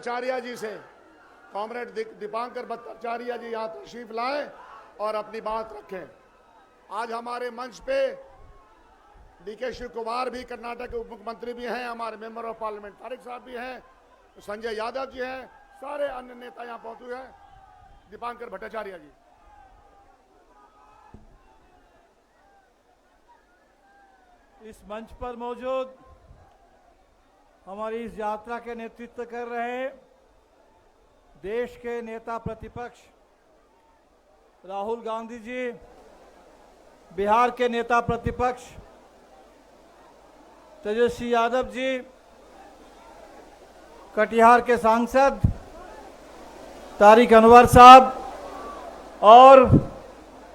भट्टाचार्य जी से, कॉमरेड दीपांकर भट्टाचार्य जी यहाँ तशरीफ लाए और अपनी बात रखें। आज हमारे मंच पे डीके शिव कुमार भी, कर्नाटक के उप मुख्यमंत्री भी हैं, हमारे मेंबर ऑफ पार्लियामेंट तारिक साहब भी हैं, संजय यादव जी हैं, सारे अन्य नेता यहाँ पहुंचे हैं। दीपांकर भट्टाचार्य जी। इस मंच पर मौजूद हमारी इस यात्रा के नेतृत्व कर रहे देश के नेता प्रतिपक्ष राहुल गांधी जी, बिहार के नेता प्रतिपक्ष तेजस्वी यादव जी, कटिहार के सांसद तारिक अनवर साहब और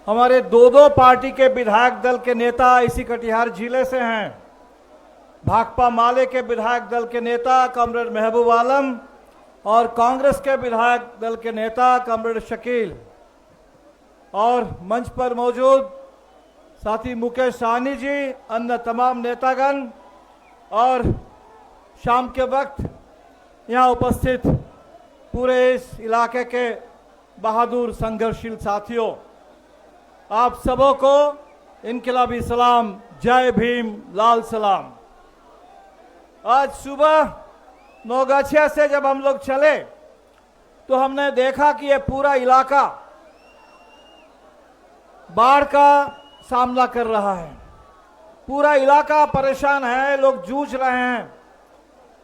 हमारे दो पार्टी के विधायक दल के नेता इसी कटिहार जिले से हैं। भाकपा माले के विधायक दल के नेता कॉमरेड महबूब आलम और कांग्रेस के विधायक दल के नेता कॉमरेड शकील और मंच पर मौजूद साथी मुकेश सहनी जी, अन्य तमाम नेतागण और शाम के वक्त यहाँ उपस्थित पूरे इस इलाके के बहादुर संघर्षशील साथियों, आप सबों को इनकलाबी सलाम, जय भीम, लाल सलाम। आज सुबह नौगाछिया से जब हम लोग चले तो हमने देखा कि ये पूरा इलाका बाढ़ का सामना कर रहा है। पूरा इलाका परेशान है, लोग जूझ रहे हैं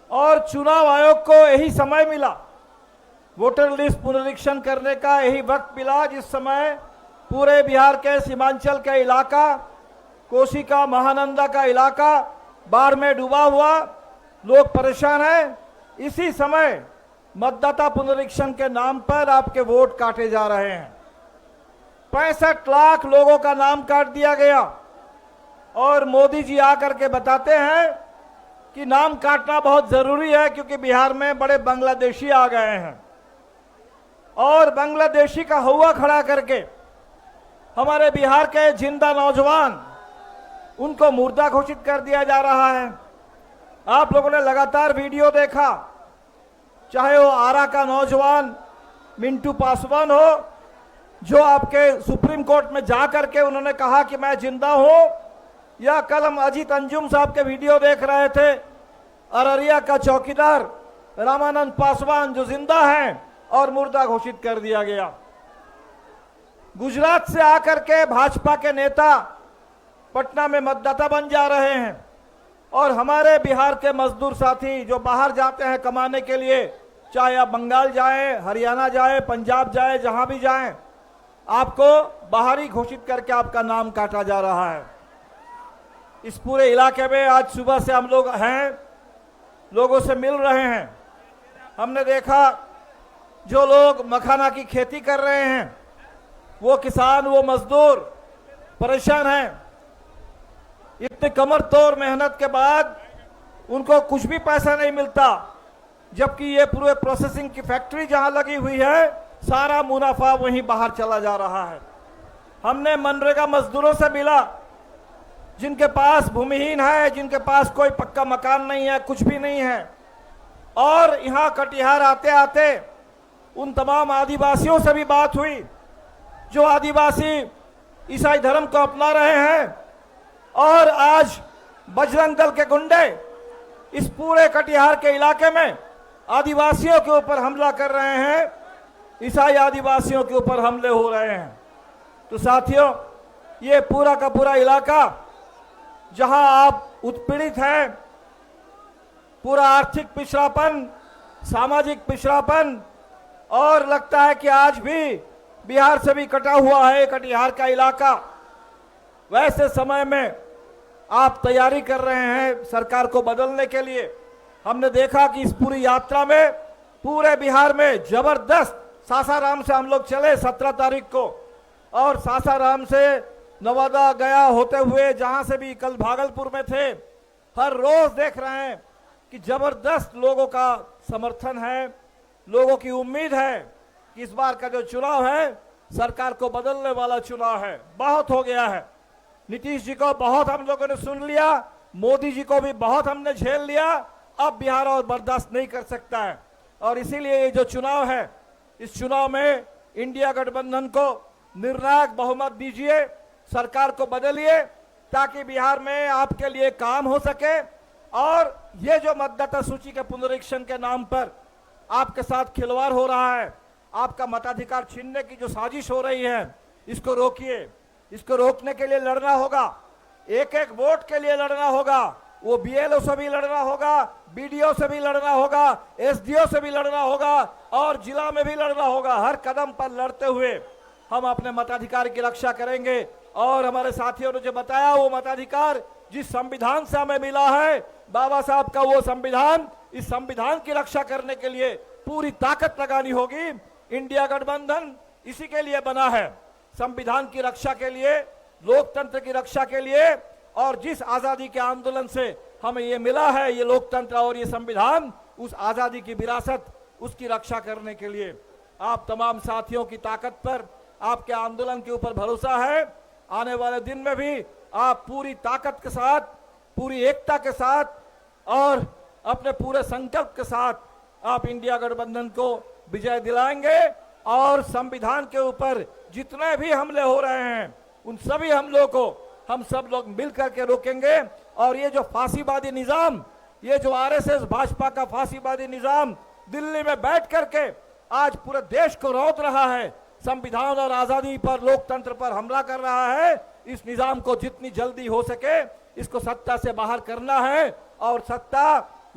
और चुनाव आयोग को यही समय मिला, वोटर लिस्ट पुनरीक्षण करने का यही वक्त मिला जिस समय पूरे बिहार के सीमांचल का इलाका, कोसी का, महानंदा का इलाका बाढ़ में डूबा हुआ, लोग परेशान हैं। इसी समय मतदाता पुनरीक्षण के नाम पर आपके वोट काटे जा रहे हैं। 65 लाख लोगों का नाम काट दिया गया और मोदी जी आकर के बताते हैं कि नाम काटना बहुत जरूरी है क्योंकि बिहार में बड़े बांग्लादेशी आ गए हैं और बांग्लादेशी का हौवा खड़ा करके हमारे बिहार के जिंदा नौजवान उनको मुर्दा घोषित कर दिया जा रहा है। आप लोगों ने लगातार वीडियो देखा, चाहे वो आरा का नौजवान मिंटू पासवान हो जो आपके सुप्रीम कोर्ट में जा करके उन्होंने कहा कि मैं जिंदा हूं, या कल हम अजीत अंजुम साहब के वीडियो देख रहे थे, अररिया का चौकीदार रामानंद पासवान जो जिंदा हैं और मुर्दा घोषित कर दिया गया। गुजरात से आकर के भाजपा के नेता पटना में मतदाता बन जा रहे हैं और हमारे बिहार के मजदूर साथी जो बाहर जाते हैं कमाने के लिए, चाहे आप बंगाल जाएं, हरियाणा जाएं, पंजाब जाएं, जहां भी जाएं, आपको बाहरी घोषित करके आपका नाम काटा जा रहा है। इस पूरे इलाके में आज सुबह से हम लोग हैं, लोगों से मिल रहे हैं। हमने देखा जो लोग मखाना की खेती कर रहे हैं, वो किसान, वो मजदूर परेशान हैं। इतने कमर तोड़ मेहनत के बाद उनको कुछ भी पैसा नहीं मिलता, जबकि ये पूरे प्रोसेसिंग की फैक्ट्री जहां लगी हुई है, सारा मुनाफा वहीं बाहर चला जा रहा है। हमने मनरेगा मजदूरों से मिला जिनके पास भूमिहीन है, जिनके पास कोई पक्का मकान नहीं है, कुछ भी नहीं है, और यहाँ कटिहार आते आते उन तमाम आदिवासियों से भी बात हुई जो आदिवासी ईसाई धर्म को अपना रहे हैं और आज बजरंग दल के गुंडे इस पूरे कटिहार के इलाके में आदिवासियों के ऊपर हमला कर रहे हैं, ईसाई आदिवासियों के ऊपर हमले हो रहे हैं। तो साथियों, ये पूरा का पूरा इलाका जहां आप उत्पीड़ित हैं, पूरा आर्थिक पिछड़ापन, सामाजिक पिछड़ापन, और लगता है कि आज भी बिहार से भी कटा हुआ है कटिहार का इलाका। वैसे समय में आप तैयारी कर रहे हैं सरकार को बदलने के लिए। हमने देखा कि इस पूरी यात्रा में पूरे बिहार में जबरदस्त, सासाराम से हम लोग चले 17 तारीख को, और सासाराम से नवादा गया होते हुए जहां से भी कल भागलपुर में थे, हर रोज देख रहे हैं कि जबरदस्त लोगों का समर्थन है, लोगों की उम्मीद है कि इस बार का जो चुनाव है सरकार को बदलने वाला चुनाव है। बहुत हो गया है, नीतीश जी को बहुत हम लोगों ने सुन लिया, मोदी जी को भी बहुत हमने झेल लिया, अब बिहार और बर्दाश्त नहीं कर सकता है। और इसीलिए ये जो चुनाव है, इस चुनाव में इंडिया गठबंधन को निर्णायक बहुमत दीजिए, सरकार को बदलिए, ताकि बिहार में आपके लिए काम हो सके। और ये जो मतदाता सूची के पुनरीक्षण के नाम पर आपके साथ खिलवाड़ हो रहा है, आपका मताधिकार छीनने की जो साजिश हो रही है, इसको रोकिए। इसको रोकने के लिए लड़ना होगा, एक एक वोट के लिए लड़ना होगा। वो बीएलओ से भी लड़ना होगा, बीडीओ से भी लड़ना होगा, एसडीओ से भी लड़ना होगा और जिला में भी लड़ना होगा। हर कदम पर लड़ते हुए हम अपने मताधिकार की रक्षा करेंगे। और हमारे साथियों ने जो बताया, वो मताधिकार जिस संविधान से हमें मिला है, बाबा साहब का वो संविधान, इस संविधान की रक्षा करने के लिए पूरी ताकत लगानी होगी। इंडिया गठबंधन इसी के लिए बना है, संविधान की रक्षा के लिए, लोकतंत्र की रक्षा के लिए। और जिस आजादी के आंदोलन से हमें ये मिला है, ये लोकतंत्र और ये संविधान, उस आजादी की विरासत, उसकी रक्षा करने के लिए आप तमाम साथियों की ताकत पर, आपके आंदोलन के ऊपर भरोसा है। आने वाले दिन में भी आप पूरी ताकत के साथ, पूरी एकता के साथ और अपने पूरे संकल्प के साथ आप इंडिया गठबंधन को विजय दिलाएंगे। और संविधान के ऊपर जितने भी हमले हो रहे हैं, उन सभी हमलों को हम सब लोग मिलकर के रोकेंगे। और ये जो फांसीवादी निजाम, ये जो आरएसएस भाजपा का फांसीवादी निजाम दिल्ली में बैठ करके आज पूरे देश को रौंद रहा है, संविधान और आजादी पर, लोकतंत्र पर हमला कर रहा है, इस निजाम को जितनी जल्दी हो सके इसको सत्ता से बाहर करना है। और सत्ता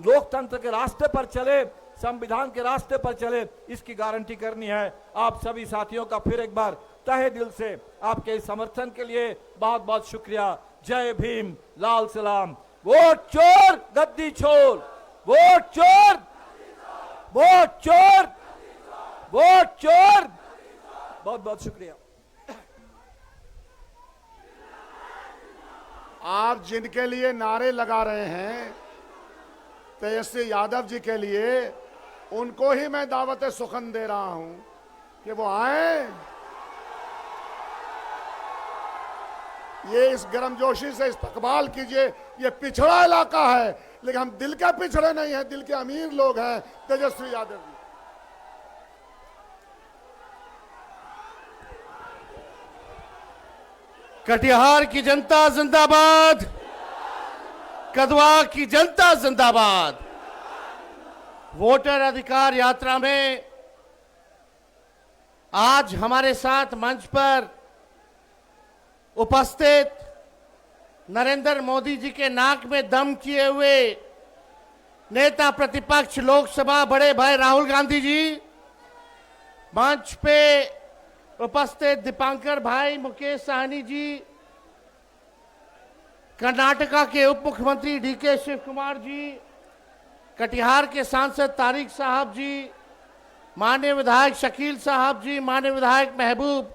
लोकतंत्र के रास्ते पर चले, संविधान के रास्ते पर चले, इसकी गारंटी करनी है। आप सभी साथियों का फिर एक बार तहे दिल से आपके इस समर्थन के लिए बहुत बहुत शुक्रिया। जय भीम, लाल सलाम। वोट चोर गद्दी छोड़, वोट चोर, वोट चोर, वोट चोर। बहुत बहुत शुक्रिया। आप जिनके लिए नारे लगा रहे हैं, तेजस्वी यादव जी के लिए, उनको ही मैं दावत सुखन दे रहा हूं कि वो आए, ये इस गर्मजोशी से इस्तकबाल कीजिए। ये पिछड़ा इलाका है, लेकिन हम दिल के पिछड़े नहीं हैं, दिल के अमीर लोग हैं। तेजस्वी यादव जी, कटिहार की जनता जिंदाबाद, कदवा की जनता जिंदाबाद। वोटर अधिकार यात्रा में आज हमारे साथ मंच पर उपस्थित नरेंद्र मोदी जी के नाक में दम किए हुए नेता प्रतिपक्ष लोकसभा बड़े भाई राहुल गांधी जी, मंच पे उपस्थित दीपांकर भाई मुकेश साहनी जी, कर्नाटका के उप मुख्यमंत्री डीके शिव कुमार जी, कटिहार के सांसद तारिक साहब जी, माननीय विधायक शकील साहब जी, माननीय विधायक महबूब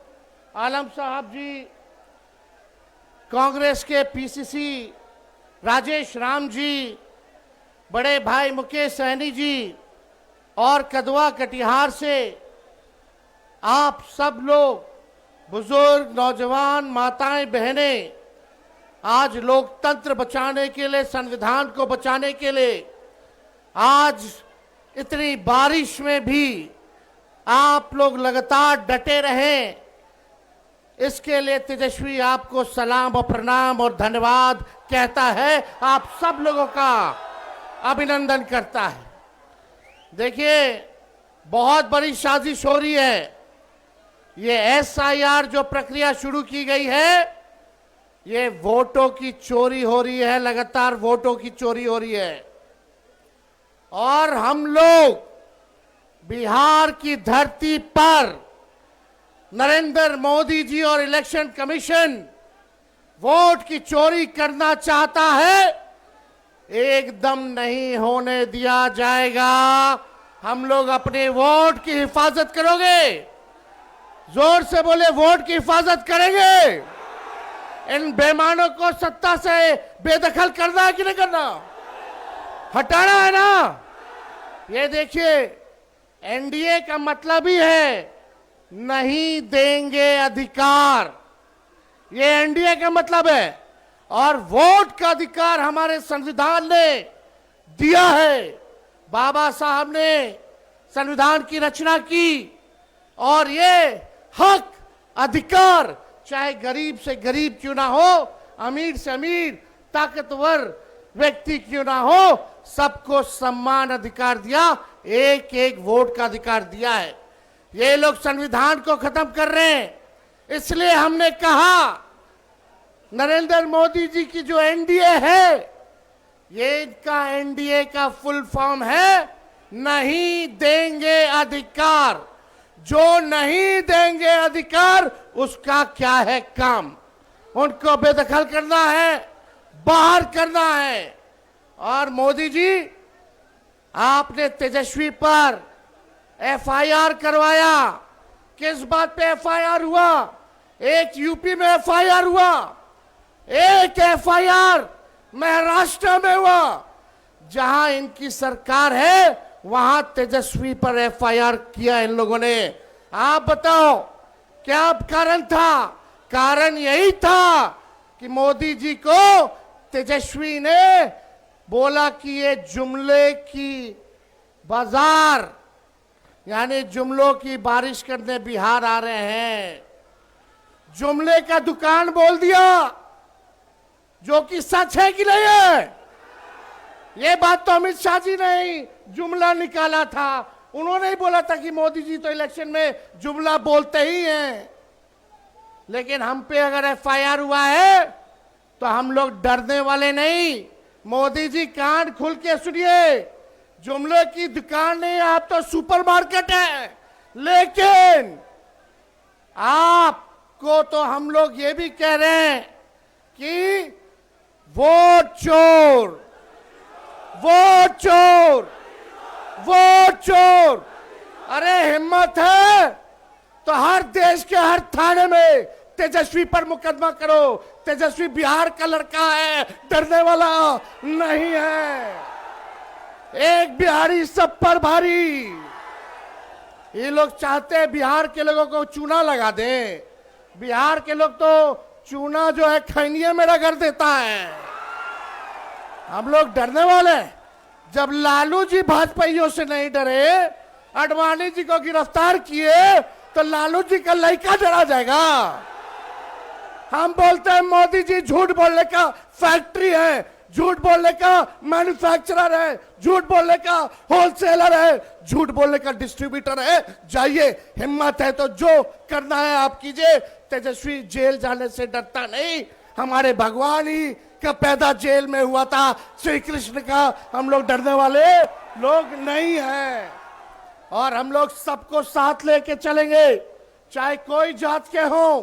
आलम साहब जी, कांग्रेस के पीसीसी राजेश राम जी, बड़े भाई मुकेश सहनी जी और कदवा कटिहार से आप सब लोग, बुजुर्ग, नौजवान, माताएं, बहनें, आज लोकतंत्र बचाने के लिए, संविधान को बचाने के लिए, आज इतनी बारिश में भी आप लोग लगातार डटे रहें, इसके लिए तेजस्वी आपको सलाम और प्रणाम और धन्यवाद कहता है, आप सब लोगों का अभिनंदन करता है। देखिए, बहुत बड़ी साजिश हो रही है। ये एसआईआर जो प्रक्रिया शुरू की गई है, ये वोटों की चोरी हो रही है, लगातार वोटों की चोरी हो रही है। और हम लोग बिहार की धरती पर नरेंद्र मोदी जी और इलेक्शन कमीशन वोट की चोरी करना चाहता है, एकदम नहीं होने दिया जाएगा। हम लोग अपने वोट की हिफाजत करोगे, जोर से बोले, वोट की हिफाजत करेंगे। इन बेईमानों को सत्ता से बेदखल करना है कि नहीं करना, हटाना है ना। ये देखिए, एनडीए का मतलब ही है नहीं देंगे अधिकार, ये एनडीए का मतलब है। और वोट का अधिकार हमारे संविधान ने दिया है। बाबा साहब ने संविधान की रचना की और ये हक अधिकार चाहे गरीब से गरीब क्यों ना हो, अमीर से अमीर, ताकतवर व्यक्ति क्यों ना हो, सबको समान अधिकार दिया, एक एक वोट का अधिकार दिया है। ये लोग संविधान को खत्म कर रहे हैं। इसलिए हमने कहा नरेंद्र मोदी जी की जो एनडीए है, ये इनका एनडीए का फुल फॉर्म है नहीं देंगे अधिकार। जो नहीं देंगे अधिकार उसका क्या है काम, उनको बेदखल करना है, बाहर करना है। और मोदी जी, आपने तेजस्वी पर एफआईआर करवाया। किस बात पे एफआईआर हुआ? एक यूपी में एफआईआर हुआ, एक एफआईआर महाराष्ट्र में हुआ। जहां इनकी सरकार है वहां तेजस्वी पर एफआईआर किया इन लोगों ने। आप बताओ क्या कारण था? कारण यही था कि मोदी जी को तेजस्वी ने बोला कि ये जुमले की बाजार, यानी जुमलों की बारिश करने बिहार आ रहे हैं। जुमले का दुकान बोल दिया, जो कि सच है कि नहीं है? ये बात तो अमित शाह जी ने ही जुमला निकाला था। उन्होंने ही बोला था कि मोदी जी तो इलेक्शन में जुमला बोलते ही हैं। लेकिन हम पे अगर एफआईआर हुआ है तो हम लोग डरने वाले नहीं। मोदी जी कान खुल के सुनिए, जुमले की दुकान नहीं, आप तो सुपरमार्केट है। लेकिन आपको तो हम लोग ये भी कह रहे हैं कि वोट चोर, वोट चोर, वोट चोर। अरे हिम्मत है तो हर देश के हर थाने में तेजस्वी पर मुकदमा करो। तेजस्वी बिहार का लड़का है, डरने वाला नहीं है। एक बिहारी सब पर भारी। ये लोग चाहते हैं बिहार के लोगों को चूना लगा दें। बिहार के लोग तो चूना जो है खैनिये में रगड़ देता है। हम लोग डरने वाले? जब लालू जी भाजपाइयों से नहीं डरे, अडवाणी जी को गिरफ्तार किए, तो लालू जी का लड़का डरा जाएगा। हम बोलते हैं मोदी जी झूठ बोलने का फैक्ट्री है, झूठ बोलने का मैन्युफैक्चरर है, झूठ बोलने का होलसेलर है, झूठ बोलने का डिस्ट्रीब्यूटर है। जाइए, हिम्मत है तो जो करना है आप कीजिए। तेजस्वी जेल जाने से डरता नहीं। हमारे भगवान ही का पैदा जेल में हुआ था, श्री कृष्ण का। हम लोग डरने वाले लोग नहीं हैं। और हम लोग सबको साथ लेके चलेंगे, चाहे कोई जात के हो,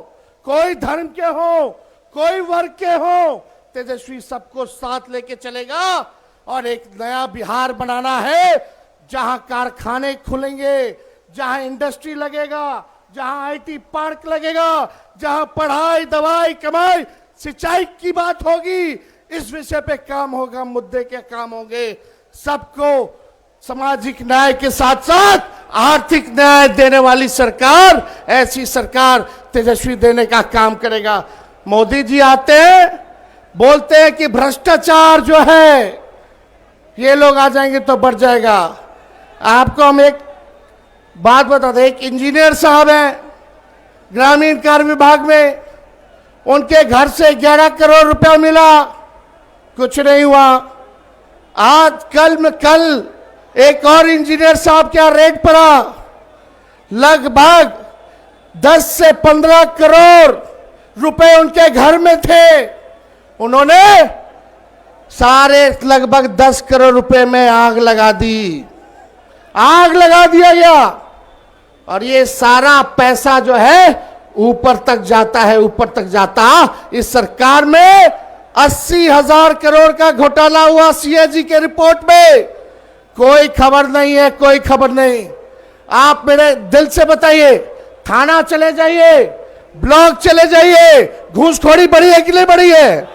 कोई धर्म के हो, कोई वर्ग के हो। तेजस्वी सबको साथ लेके चलेगा और एक नया बिहार बनाना है, जहां कारखाने खुलेंगे, जहां इंडस्ट्री लगेगा, जहां आईटी पार्क लगेगा, जहां पढ़ाई, दवाई, कमाई, सिंचाई की बात होगी। इस विषय पे काम होगा, मुद्दे के काम होंगे। सबको सामाजिक न्याय के साथ साथ आर्थिक न्याय देने वाली सरकार, ऐसी सरकार तेजस्वी देने का काम करेगा। मोदी जी आते हैं, बोलते हैं कि भ्रष्टाचार जो है ये लोग आ जाएंगे तो बढ़ जाएगा। आपको हम एक बात बता दें, एक इंजीनियर साहब हैं ग्रामीण कार्य विभाग में, उनके घर से 11 करोड़ रुपया मिला, कुछ नहीं हुआ। आज कल एक और इंजीनियर साहब क्या रेट पड़ा, लगभग 10 से 15 करोड़ रुपए उनके घर में थे। उन्होंने सारे लगभग 10 करोड़ रुपए में आग लगा दी, आग लगा दिया गया। और ये सारा पैसा जो है ऊपर तक जाता है, ऊपर तक जाता। इस सरकार में 80,000 करोड़ का घोटाला हुआ सीएजी के रिपोर्ट में। कोई खबर नहीं है, कोई खबर नहीं। आप मेरे दिल से बताइए, थाना चले जाइए, ब्लॉक चले जाइए, घूसखोरी बढ़ी है कि नहीं बढ़ी है?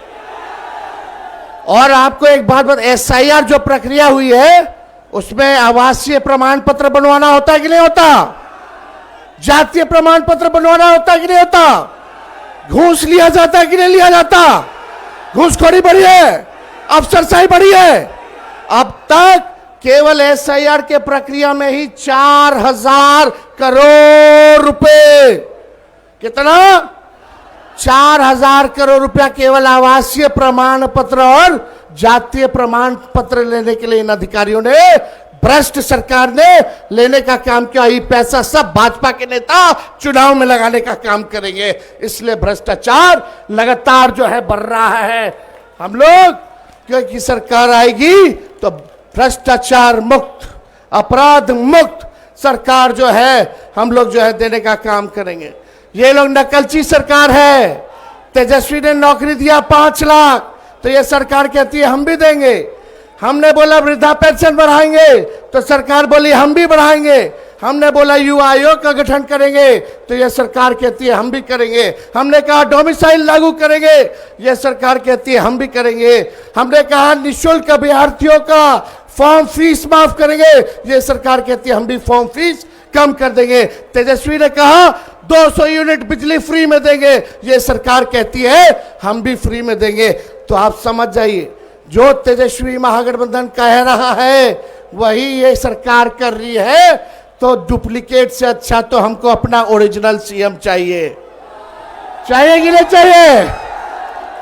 और आपको एक बात बता, एसआईआर जो प्रक्रिया हुई है उसमें आवासीय प्रमाण पत्र बनवाना होता है कि नहीं होता? जातीय प्रमाण पत्र बनवाना होता है कि नहीं होता? घूस लिया जाता है कि नहीं लिया जाता? घूसखोरी बढ़ी है, अफसरशाही बढ़ी है। अब तक केवल एसआईआर के प्रक्रिया में ही 4000 करोड़ रुपए, कितना 4000 करोड़ रुपया केवल आवासीय प्रमाण पत्र और जातीय प्रमाण पत्र लेने के लिए इन अधिकारियों ने, भ्रष्ट सरकार ने लेने का काम किया। ये पैसा सब भाजपा के नेता चुनाव में लगाने का काम करेंगे, इसलिए भ्रष्टाचार लगातार जो है बढ़ रहा है। हम लोग क्योंकि सरकार आएगी तो भ्रष्टाचार मुक्त, अपराध मुक्त सरकार जो है हम लोग जो है देने का काम करेंगे। ये लोग नकलची सरकार है। तेजस्वी ने नौकरी दिया 5 लाख, तो ये सरकार कहती है हम भी देंगे। हमने बोला वृद्धा पेंशन बढ़ाएंगे, तो सरकार बोली हम भी बढ़ाएंगे। हमने बोला युवा आयोग का गठन करेंगे, तो ये सरकार कहती है हम भी करेंगे। हमने कहा डोमिसाइल लागू करेंगे, ये सरकार कहती है हम भी करेंगे। हमने कहा निःशुल्क अभ्यर्थियों का फॉर्म फीस माफ करेंगे, ये सरकार कहती है हम भी फॉर्म फीस कम कर देंगे। तेजस्वी ने कहा 200 यूनिट बिजली फ्री में देंगे, ये सरकार कहती है हम भी फ्री में देंगे। तो आप समझ जाइए, जो तेजस्वी महागठबंधन कह रहा है वही ये सरकार कर रही है। तो डुप्लीकेट से अच्छा तो हमको अपना ओरिजिनल सीएम चाहिए। चाहिए कि नहीं चाहिए?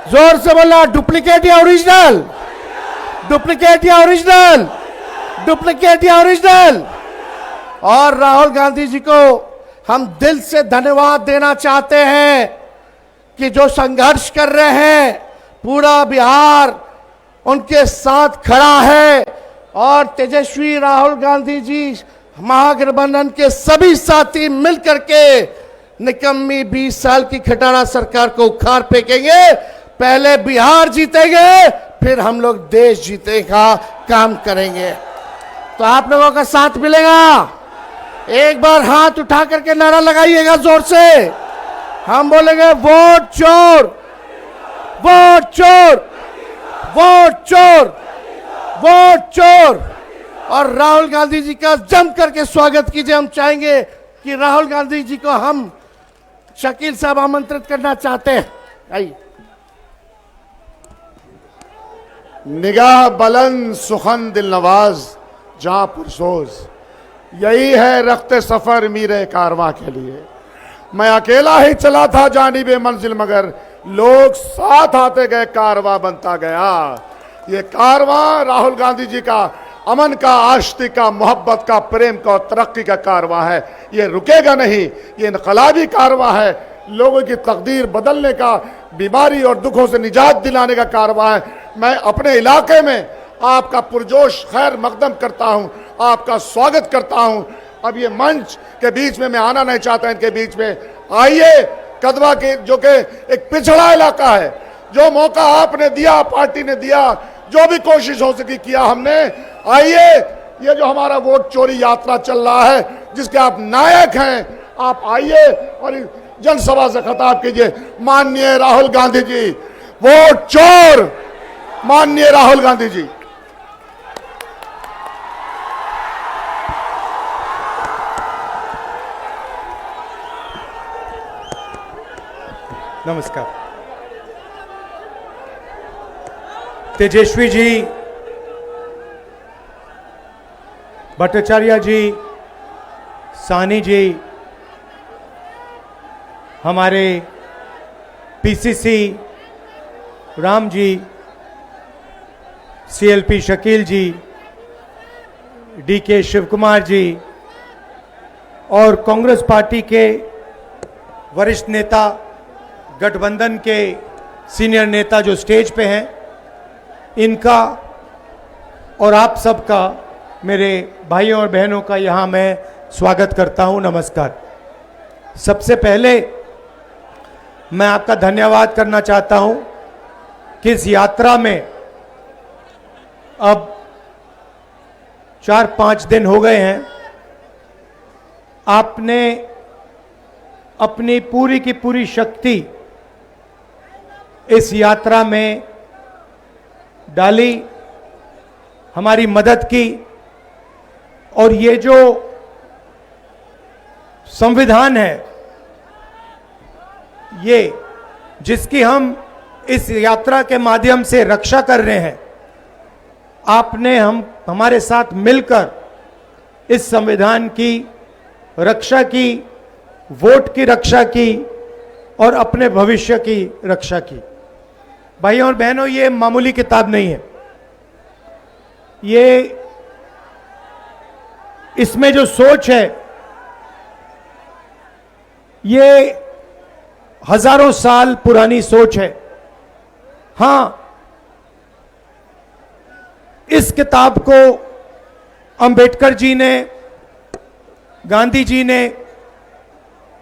जोर से बोला, डुप्लीकेट या ओरिजिनल? डुप्लीकेट या ओरिजिनल? डुप्लीकेट या ओरिजिनल? और राहुल गांधी जी को हम दिल से धन्यवाद देना चाहते हैं कि जो संघर्ष कर रहे हैं, पूरा बिहार उनके साथ खड़ा है। और तेजस्वी राहुल गांधी जी महागठबंधन के सभी साथी मिलकर के निकम्मी 20 साल की खटारा सरकार को उखाड़ फेंकेंगे। पहले बिहार जीतेंगे, फिर हम लोग देश जीतने का काम करेंगे। तो आप लोगों का साथ मिलेगा। एक बार हाथ उठा करके नारा लगाइएगा जोर से। हम बोलेंगे वोट चोर, वोट चोर, वोट चोर, वोट चोर। और राहुल गांधी जी का जम करके स्वागत कीजिए। हम चाहेंगे कि राहुल गांधी जी को हम शकील साहब आमंत्रित करना चाहते हैं। आइए। निगाह बुलंद सुखन दिल नवाज जहां पुरसोज, यही है रखते सफर मीरे कारवां के लिए। मैं अकेला ही चला था जानिबे मंजिल, मगर लोग साथ आते गए, कारवां बनता गया। ये कारवां राहुल गांधी जी का अमन का, आश्ती का, मोहब्बत का, प्रेम का और तरक्की का कारवां है। ये रुकेगा नहीं, ये इनकलाबी कारवां है। लोगों की तकदीर बदलने का, बीमारी और दुखों से निजात दिलाने का कारवां है। मैं अपने इलाके में आपका पुरजोश खैर मकदम करता हूं, आपका स्वागत करता हूं। अब ये मंच के बीच में मैं आना नहीं चाहता, इनके बीच में आइए। कदवा के जो कि एक पिछड़ा इलाका है, जो मौका आपने दिया, पार्टी ने दिया, जो भी कोशिश हो सकी किया हमने। आइए, ये जो हमारा वोट चोरी यात्रा चल रहा है, जिसके आप नायक हैं, आप आइए और जनसभा से खिताब कीजिए। माननीय राहुल गांधी जी, वोट चोर, माननीय राहुल गांधी जी। नमस्कार। तेजस्वी जी, भट्टाचार्य जी, सानी जी, हमारे पीसीसी राम जी, सीएलपी शकील जी, डीके शिव कुमार जी और कांग्रेस पार्टी के वरिष्ठ नेता, गठबंधन के सीनियर नेता जो स्टेज पे हैं, इनका और आप सबका, मेरे भाइयों और बहनों का यहाँ मैं स्वागत करता हूँ। नमस्कार। सबसे पहले मैं आपका धन्यवाद करना चाहता हूँ कि इस यात्रा में अब 4-5 दिन हो गए हैं, आपने अपनी पूरी की पूरी शक्ति इस यात्रा में डाली, हमारी मदद की। और ये जो संविधान है, ये जिसकी हम इस यात्रा के माध्यम से रक्षा कर रहे हैं, आपने हमारे साथ मिलकर इस संविधान की रक्षा की, वोट की रक्षा की और अपने भविष्य की रक्षा की। भाइयों और बहनों, ये मामूली किताब नहीं है। ये इसमें जो सोच है ये हजारों साल पुरानी सोच है। हां, इस किताब को अंबेडकर जी ने, गांधी जी ने,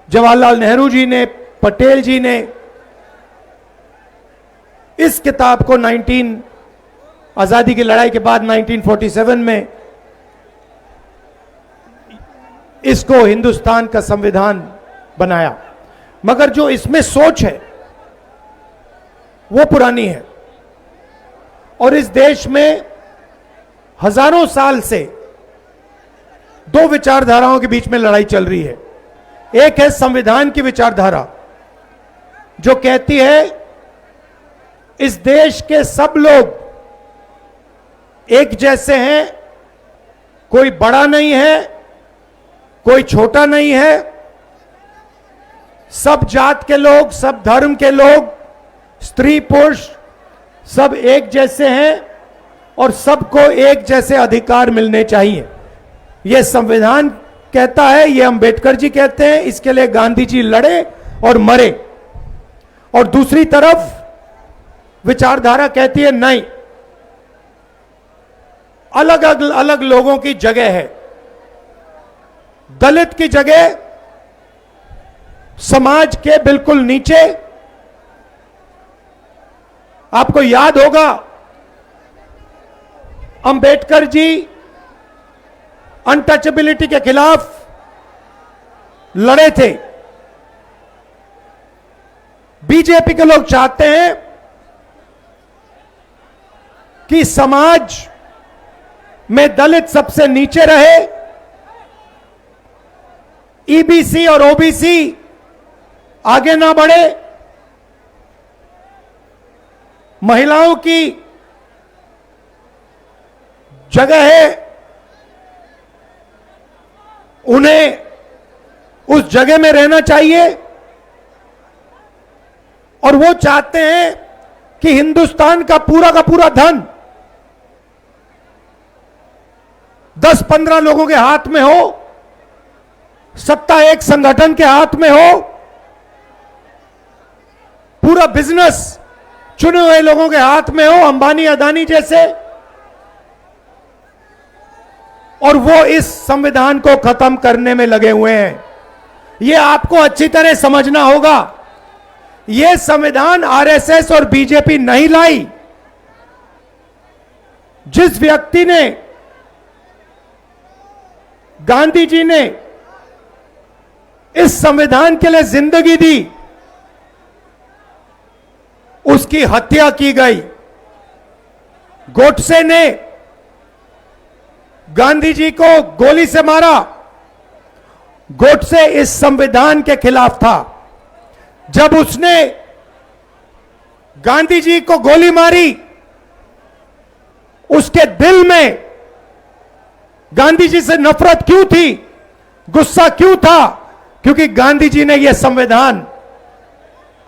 जवाहरलाल नेहरू जी ने, पटेल जी ने इस किताब को आजादी की लड़ाई के बाद 1947 में इसको हिंदुस्तान का संविधान बनाया। मगर जो इसमें सोच है वो पुरानी है और इस देश में हजारों साल से दो विचारधाराओं के बीच में लड़ाई चल रही है। एक है संविधान की विचारधारा जो कहती है इस देश के सब लोग एक जैसे हैं, कोई बड़ा नहीं है, कोई छोटा नहीं है, सब जात के लोग, सब धर्म के लोग, स्त्री पुरुष सब एक जैसे हैं और सबको एक जैसे अधिकार मिलने चाहिए। यह संविधान कहता है, यह अंबेडकर जी कहते हैं, इसके लिए गांधी जी लड़े और मरे। और दूसरी तरफ विचारधारा कहती है नहीं, अलग अलग लोगों की जगह है। दलित की जगह समाज के बिल्कुल नीचे। आपको याद होगा अंबेडकर जी अनटचेबिलिटी के खिलाफ लड़े थे। बीजेपी के लोग चाहते हैं कि समाज में दलित सबसे नीचे रहे, ईबीसी और ओबीसी आगे ना बढ़े, महिलाओं की जगह है, उन्हें उस जगह में रहना चाहिए। और वो चाहते हैं कि हिंदुस्तान का पूरा धन 10-15 लोगों के हाथ में हो, सत्ता एक संगठन के हाथ में हो, पूरा बिजनेस चुने हुए लोगों के हाथ में हो, अंबानी अदानी जैसे। और वो इस संविधान को खत्म करने में लगे हुए हैं। यह आपको अच्छी तरह समझना होगा। यह संविधान आरएसएस और बीजेपी नहीं लाई। जिस व्यक्ति ने, गांधी जी ने इस संविधान के लिए जिंदगी दी, उसकी हत्या की गई। गोडसे ने गांधी जी को गोली से मारा। गोडसे इस संविधान के खिलाफ था। जब उसने गांधी जी को गोली मारी, उसके दिल में गांधी जी से नफरत क्यों थी, गुस्सा क्यों था? क्योंकि गांधी जी ने यह संविधान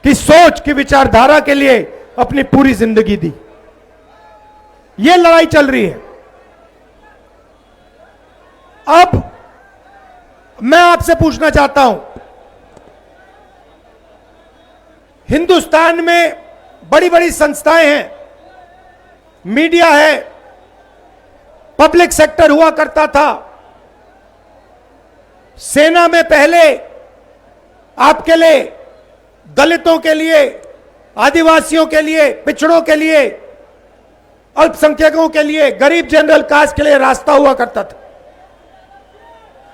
की सोच की विचारधारा के लिए अपनी पूरी जिंदगी दी। यह लड़ाई चल रही है। अब मैं आपसे पूछना चाहता हूं, हिंदुस्तान में बड़ी बड़ी संस्थाएं हैं, मीडिया है, पब्लिक सेक्टर हुआ करता था। सेना में पहले आपके लिए, दलितों के लिए, आदिवासियों के लिए, पिछड़ों के लिए, अल्पसंख्यकों के लिए, गरीब जनरल कास्ट के लिए रास्ता हुआ करता था।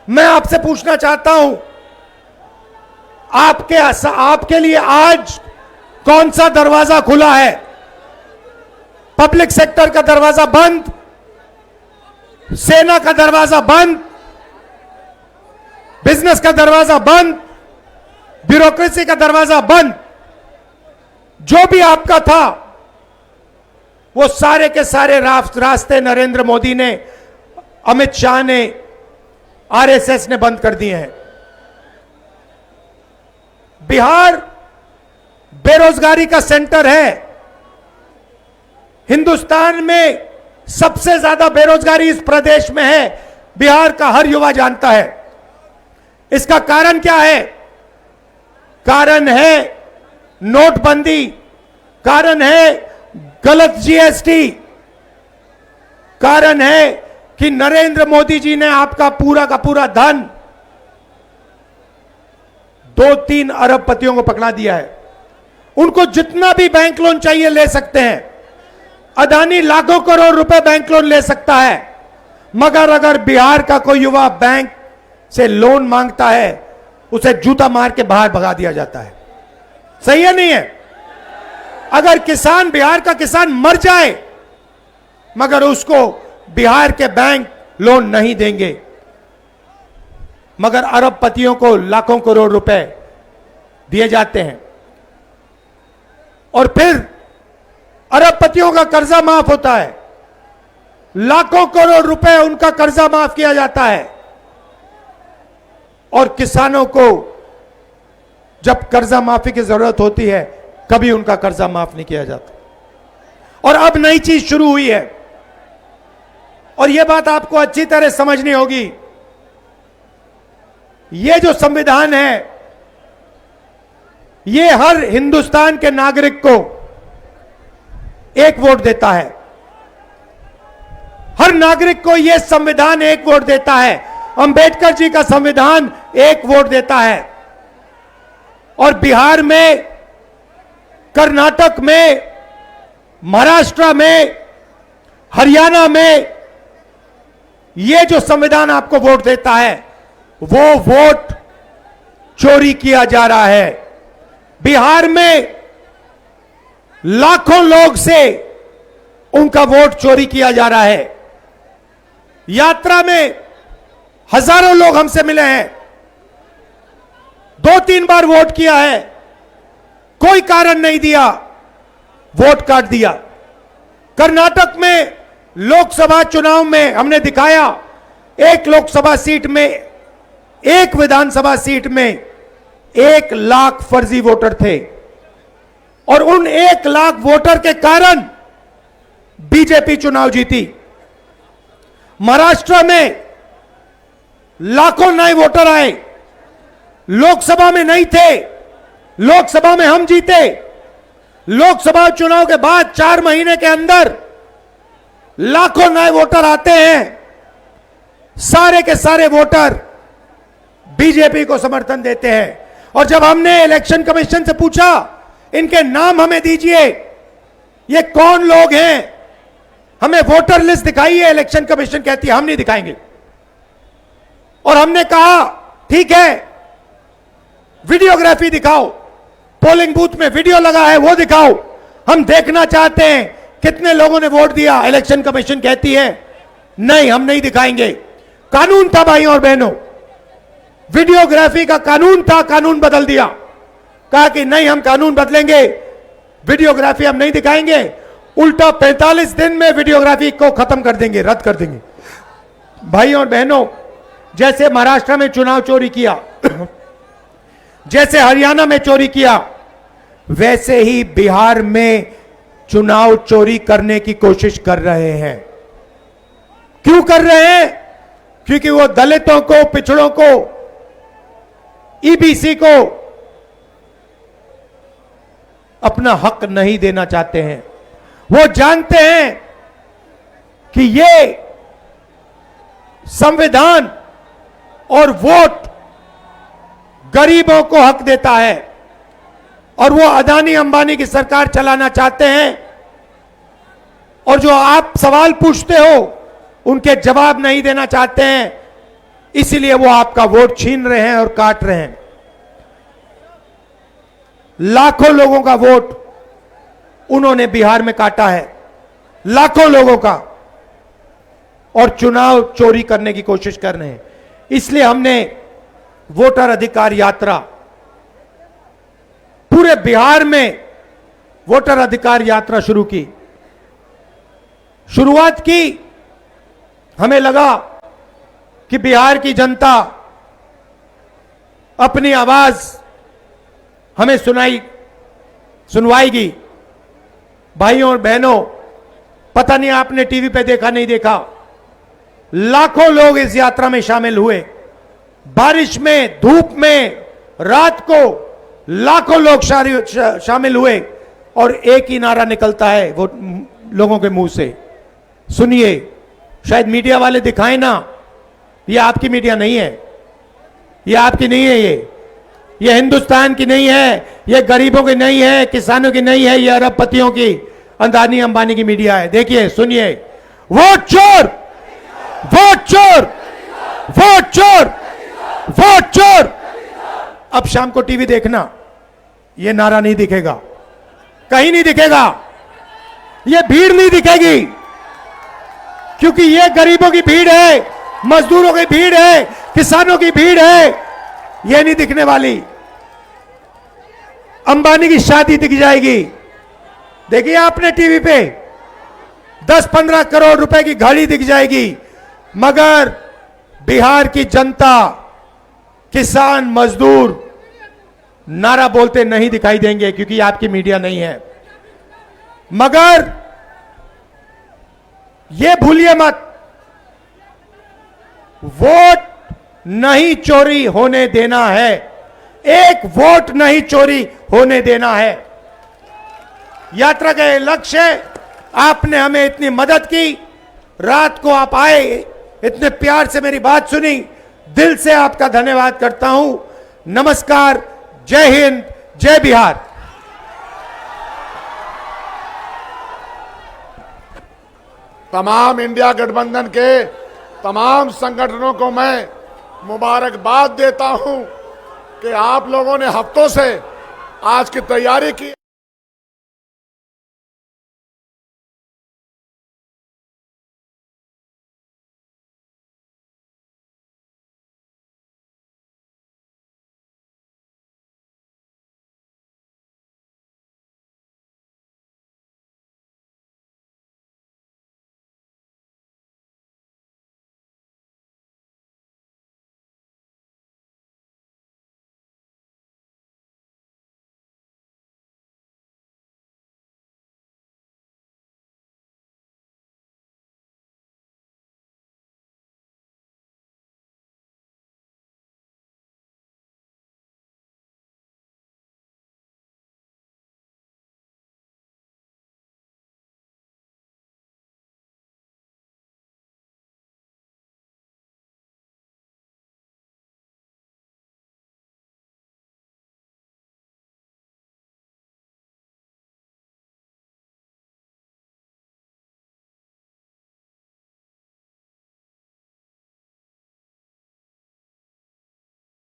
मैं आपसे पूछना चाहता हूं, आपके लिए आज कौन सा दरवाजा खुला है? पब्लिक सेक्टर का दरवाजा बंद, सेना का दरवाजा बंद, बिजनेस का दरवाजा बंद, ब्यूरोक्रेसी का दरवाजा बंद। जो भी आपका था वो सारे के सारे रास्ते नरेंद्र मोदी ने, अमित शाह ने, आरएसएस ने बंद कर दिए हैं। बिहार बेरोजगारी का सेंटर है। हिंदुस्तान में सबसे ज्यादा बेरोजगारी इस प्रदेश में है, बिहार का हर युवा जानता है। इसका कारण क्या है? कारण है नोटबंदी, कारण है गलत जीएसटी, कारण है कि नरेंद्र मोदी जी ने आपका पूरा का पूरा धन 2-3 अरबपतियों को पकड़ा दिया है। उनको जितना भी बैंक लोन चाहिए ले सकते हैं। अदानी लाखों करोड़ रुपए बैंक लोन ले सकता है, मगर अगर बिहार का कोई युवा बैंक से लोन मांगता है, उसे जूता मार के बाहर भगा दिया जाता है। सही है नहीं है? अगर किसान, बिहार का किसान मर जाए, मगर उसको बिहार के बैंक लोन नहीं देंगे, मगर अरबपतियों को लाखों करोड़ रुपए दिए जाते हैं। और फिर अरबपतियों का कर्जा माफ होता है, लाखों करोड़ रुपए उनका कर्जा माफ किया जाता है, और किसानों को जब कर्जा माफी की जरूरत होती है, कभी उनका कर्जा माफ नहीं किया जाता। और अब नई चीज शुरू हुई है, और यह बात आपको अच्छी तरह समझनी होगी। यह जो संविधान है, यह हर हिंदुस्तान के नागरिक को एक वोट देता है। हर नागरिक को यह संविधान एक वोट देता है। अंबेडकर जी का संविधान एक वोट देता है। और बिहार में, कर्नाटक में, महाराष्ट्र में, हरियाणा में यह जो संविधान आपको वोट देता है, वो वोट चोरी किया जा रहा है। बिहार में लाखों लोग से उनका वोट चोरी किया जा रहा है। यात्रा में हजारों लोग हमसे मिले हैं, 2-3 बार वोट किया है, कोई कारण नहीं दिया, वोट काट दिया। कर्नाटक में लोकसभा चुनाव में हमने दिखाया, एक लोकसभा सीट में, एक विधानसभा सीट में 1 लाख फर्जी वोटर थे, और उन 1 लाख वोटर के कारण बीजेपी चुनाव जीती। महाराष्ट्र में लाखों नए वोटर आए, लोकसभा में नहीं थे, लोकसभा में हम जीते। लोकसभा चुनाव के बाद 4 महीने के अंदर लाखों नए वोटर आते हैं। सारे के सारे वोटर बीजेपी को समर्थन देते हैं। और जब हमने इलेक्शन कमीशन से पूछा, इनके नाम हमें दीजिए, ये कौन लोग हैं, हमें वोटर लिस्ट दिखाइए, इलेक्शन कमीशन कहती है हम नहीं दिखाएंगे। और हमने कहा ठीक है, वीडियोग्राफी दिखाओ, पोलिंग बूथ में वीडियो लगा है वो दिखाओ, हम देखना चाहते हैं कितने लोगों ने वोट दिया। इलेक्शन कमीशन कहती है नहीं, हम नहीं दिखाएंगे। कानून था भाइयों और बहनों, वीडियोग्राफी का कानून था, कानून बदल दिया, कहा कि नहीं हम कानून बदलेंगे, वीडियोग्राफी हम नहीं दिखाएंगे। उल्टा 45 दिन में वीडियोग्राफी को खत्म कर देंगे, रद्द कर देंगे। भाइयों और बहनों, जैसे महाराष्ट्र में चुनाव चोरी किया, जैसे हरियाणा में चोरी किया, वैसे ही बिहार में चुनाव चोरी करने की कोशिश कर रहे हैं। क्यों कर रहे हैं? क्योंकि वो दलितों को, पिछड़ों को, ईबीसी को अपना हक नहीं देना चाहते हैं। वो जानते हैं कि ये संविधान और वोट गरीबों को हक देता है, और वो अदानी अंबानी की सरकार चलाना चाहते हैं। और जो आप सवाल पूछते हो उनके जवाब नहीं देना चाहते हैं, इसीलिए वो आपका वोट छीन रहे हैं और काट रहे हैं। लाखों लोगों का वोट उन्होंने बिहार में काटा है, लाखों लोगों का, और चुनाव चोरी करने की कोशिश कर रहे हैं। इसलिए हमने वोटर अधिकार यात्रा, पूरे बिहार में वोटर अधिकार यात्रा शुरू की। शुरुआत की, हमें लगा कि बिहार की जनता अपनी आवाज हमें सुनवाएगी। भाइयों और बहनों, पता नहीं आपने टीवी पे देखा नहीं देखा, लाखों लोग इस यात्रा में शामिल हुए। बारिश में, धूप में, रात को लाखों लोग शामिल हुए और एक ही नारा निकलता है वो लोगों के मुंह से। सुनिए, शायद मीडिया वाले दिखाएं ना, ये आपकी मीडिया नहीं है, ये आपकी नहीं है, ये हिंदुस्तान की नहीं है, ये गरीबों की नहीं है, किसानों की नहीं है, ये अरबपतियों की, अंदानी अंबानी की मीडिया है। देखिए, सुनिए, वोट चोर, वोट चोर, वोट चोर, वोट चोर। अब शाम को टीवी देखना, ये नारा नहीं दिखेगा, कहीं नहीं दिखेगा, ये भीड़ नहीं दिखेगी, क्योंकि ये गरीबों की भीड़ है, मजदूरों की भीड़ है, किसानों की भीड़ है, ये नहीं दिखने वाली। अंबानी की शादी दिख जाएगी, देखिए आपने टीवी पे 10-15 करोड़ रुपए की गाड़ी दिख जाएगी, मगर बिहार की जनता, किसान, मजदूर नारा बोलते नहीं दिखाई देंगे, क्योंकि आपकी मीडिया नहीं है। मगर यह भूलिए मत, वोट नहीं चोरी होने देना है, एक वोट नहीं चोरी होने देना है। यात्रा का लक्ष्य है, आपने हमें इतनी मदद की, रात को आप आए, इतने प्यार से मेरी बात सुनी, दिल से आपका धन्यवाद करता हूं। नमस्कार, जय हिंद, जय बिहार। तमाम इंडिया गठबंधन के तमाम संगठनों को मैं मुबारकबाद देता हूं कि आप लोगों ने हफ्तों से आज की तैयारी की।